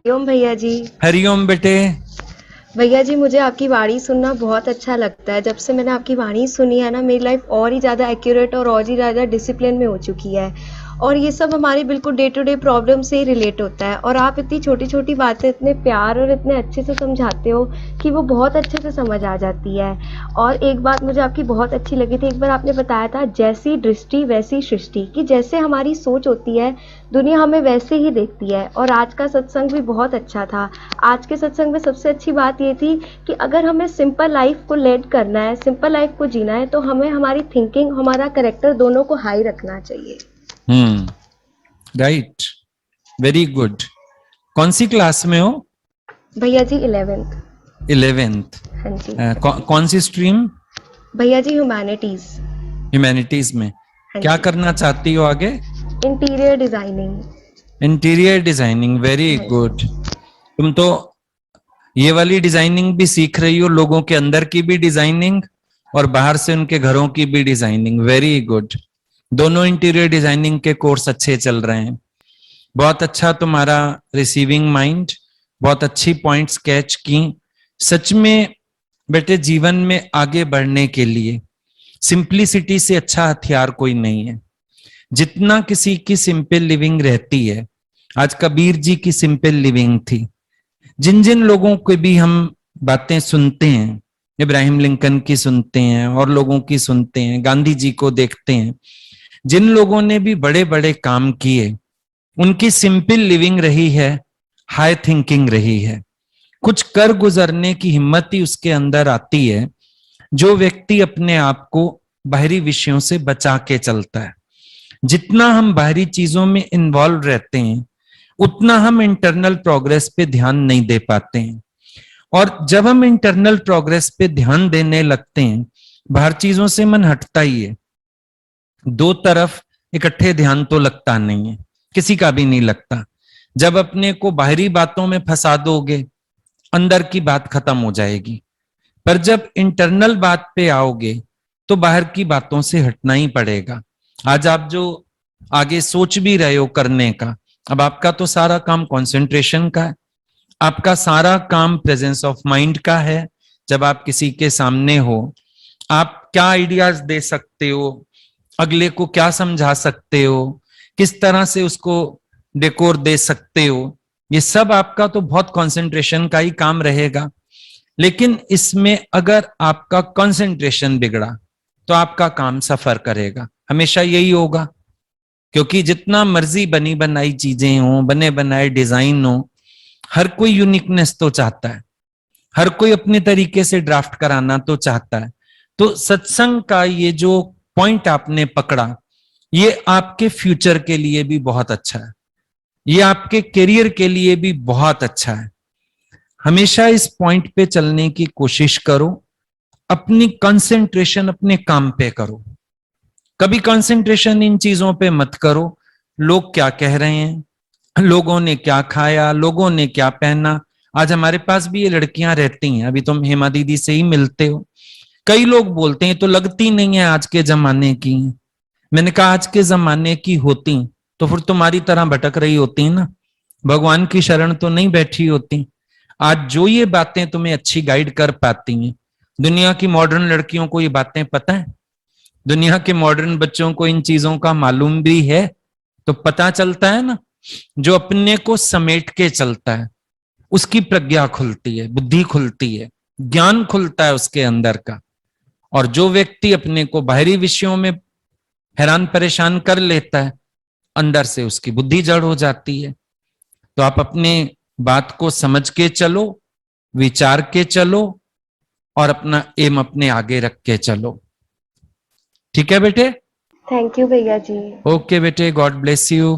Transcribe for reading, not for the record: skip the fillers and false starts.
ओम भैया जी। हरिओम बेटे। भैया जी, मुझे आपकी वाणी सुनना बहुत अच्छा लगता है। जब से मैंने आपकी वाणी सुनी है ना, मेरी लाइफ और ही ज़्यादा एक्यूरेट और ही ज़्यादा डिसिप्लिन में हो चुकी है। और ये सब हमारी बिल्कुल डे टू डे प्रॉब्लम से ही रिलेट होता है। और आप इतनी छोटी छोटी बातें इतने प्यार और इतने अच्छे से समझाते हो कि वो बहुत अच्छे से समझ आ जाती है। और एक बात मुझे आपकी बहुत अच्छी लगी थी, एक बार आपने बताया था, जैसी दृष्टि वैसी सृष्टि, कि जैसे हमारी सोच होती है दुनिया हमें वैसे ही देखती है। और आज का सत्संग भी बहुत अच्छा था। आज के सत्संग में सबसे अच्छी बात ये थी कि अगर हमें सिंपल लाइफ को लीड करना है, सिंपल लाइफ को जीना है, तो हमें हमारी थिंकिंग, हमारा कैरेक्टर दोनों को हाई रखना चाहिए। राइट। Very good. कौन सी क्लास में हो? भैया जी 11th। 11th। हाँ जी। कौन सी स्ट्रीम? भैया जी ह्यूमैनिटीज। ह्यूमैनिटीज में। हाँ क्या जी। करना चाहती हो आगे? Interior designing. Interior designing, very हाँ गुड। जी। तुम तो ये वाली डिजाइनिंग भी सीख रही हो, लोगों के अंदर की भी डिजाइनिंग और बाहर से उनके घरों की भी डिजाइनिंग। Very good. दोनों इंटीरियर डिजाइनिंग के कोर्स अच्छे चल रहे हैं। बहुत अच्छा तुम्हारा रिसीविंग माइंड, बहुत अच्छी पॉइंट्स कैच की। सच में बेटे, जीवन में आगे बढ़ने के लिए सिंप्लिसिटी से अच्छा हथियार कोई नहीं है। जितना किसी की सिंपल लिविंग रहती है, आज कबीर जी की सिंपल लिविंग थी। जिन जिन लोगों के भी हम बातें सुनते हैं, इब्राहिम लिंकन की सुनते हैं और लोगों की सुनते हैं, गांधी जी को देखते हैं, जिन लोगों ने भी बड़े बड़े काम किए, उनकी सिंपल लिविंग रही है, हाई थिंकिंग रही है। कुछ कर गुजरने की हिम्मत ही उसके अंदर आती है जो व्यक्ति अपने आप को बाहरी विषयों से बचा के चलता है। जितना हम बाहरी चीजों में इन्वॉल्व रहते हैं, उतना हम इंटरनल प्रोग्रेस पे ध्यान नहीं दे पाते हैं। और जब हम इंटरनल प्रोग्रेस पे ध्यान देने लगते हैं, बाहर चीजों से मन हटता ही है। दो तरफ इकट्ठे ध्यान तो लगता नहीं है, किसी का भी नहीं लगता। जब अपने को बाहरी बातों में फंसा दोगे, अंदर की बात खत्म हो जाएगी। पर जब इंटरनल बात पे आओगे, तो बाहर की बातों से हटना ही पड़ेगा। आज आप जो आगे सोच भी रहे हो करने का, अब आपका तो सारा काम कंसंट्रेशन का है। आपका सारा काम प्रेजेंस ऑफ माइंड का है। जब आप किसी के सामने हो, आप क्या आइडियाज दे सकते हो, अगले को क्या समझा सकते हो, किस तरह से उसको डेकोर दे सकते हो, ये सब आपका तो बहुत कंसंट्रेशन का ही काम रहेगा। लेकिन इसमें अगर आपका कंसंट्रेशन बिगड़ा, तो आपका काम सफर करेगा, हमेशा यही होगा। क्योंकि जितना मर्जी बनी बनाई चीजें हो, बने बनाए डिजाइन हो, हर कोई यूनिकनेस तो चाहता है, हर कोई अपने तरीके से ड्राफ्ट कराना तो चाहता है। तो सत्संग का ये जो पॉइंट आपने पकड़ा, ये आपके फ्यूचर के लिए भी बहुत अच्छा है, ये आपके करियर के लिए भी बहुत अच्छा है। हमेशा इस पॉइंट पे चलने की कोशिश करो। अपनी कंसंट्रेशन अपने काम पे करो, कभी कंसंट्रेशन इन चीजों पे मत करो। लोग क्या कह रहे हैं, लोगों ने क्या खाया, लोगों ने क्या पहना। आज हमारे पास भी ये लड़कियां रहती हैं, अभी तुम हेमा दीदी से ही मिलते हो। कई लोग बोलते हैं तो लगती नहीं है आज के जमाने की। मैंने कहा आज के जमाने की होती तो फिर तुम्हारी तरह भटक रही होती ना, भगवान की शरण तो नहीं बैठी होती। आज जो ये बातें तुम्हें अच्छी गाइड कर पाती हैं, दुनिया की मॉडर्न लड़कियों को ये बातें पता है, दुनिया के मॉडर्न बच्चों को इन चीजों का मालूम भी है। तो पता चलता है ना, जो अपने को समेट के चलता है, उसकी प्रज्ञा खुलती है, बुद्धि खुलती है, ज्ञान खुलता है उसके अंदर का। और जो व्यक्ति अपने को बाहरी विषयों में हैरान परेशान कर लेता है, अंदर से उसकी बुद्धि जड़ हो जाती है। तो आप अपने बात को समझ के चलो, विचार के चलो और अपना एम अपने आगे रख के चलो। ठीक है बेटे? थैंक यू भैया जी। ओके बेटे, गॉड ब्लेस यू।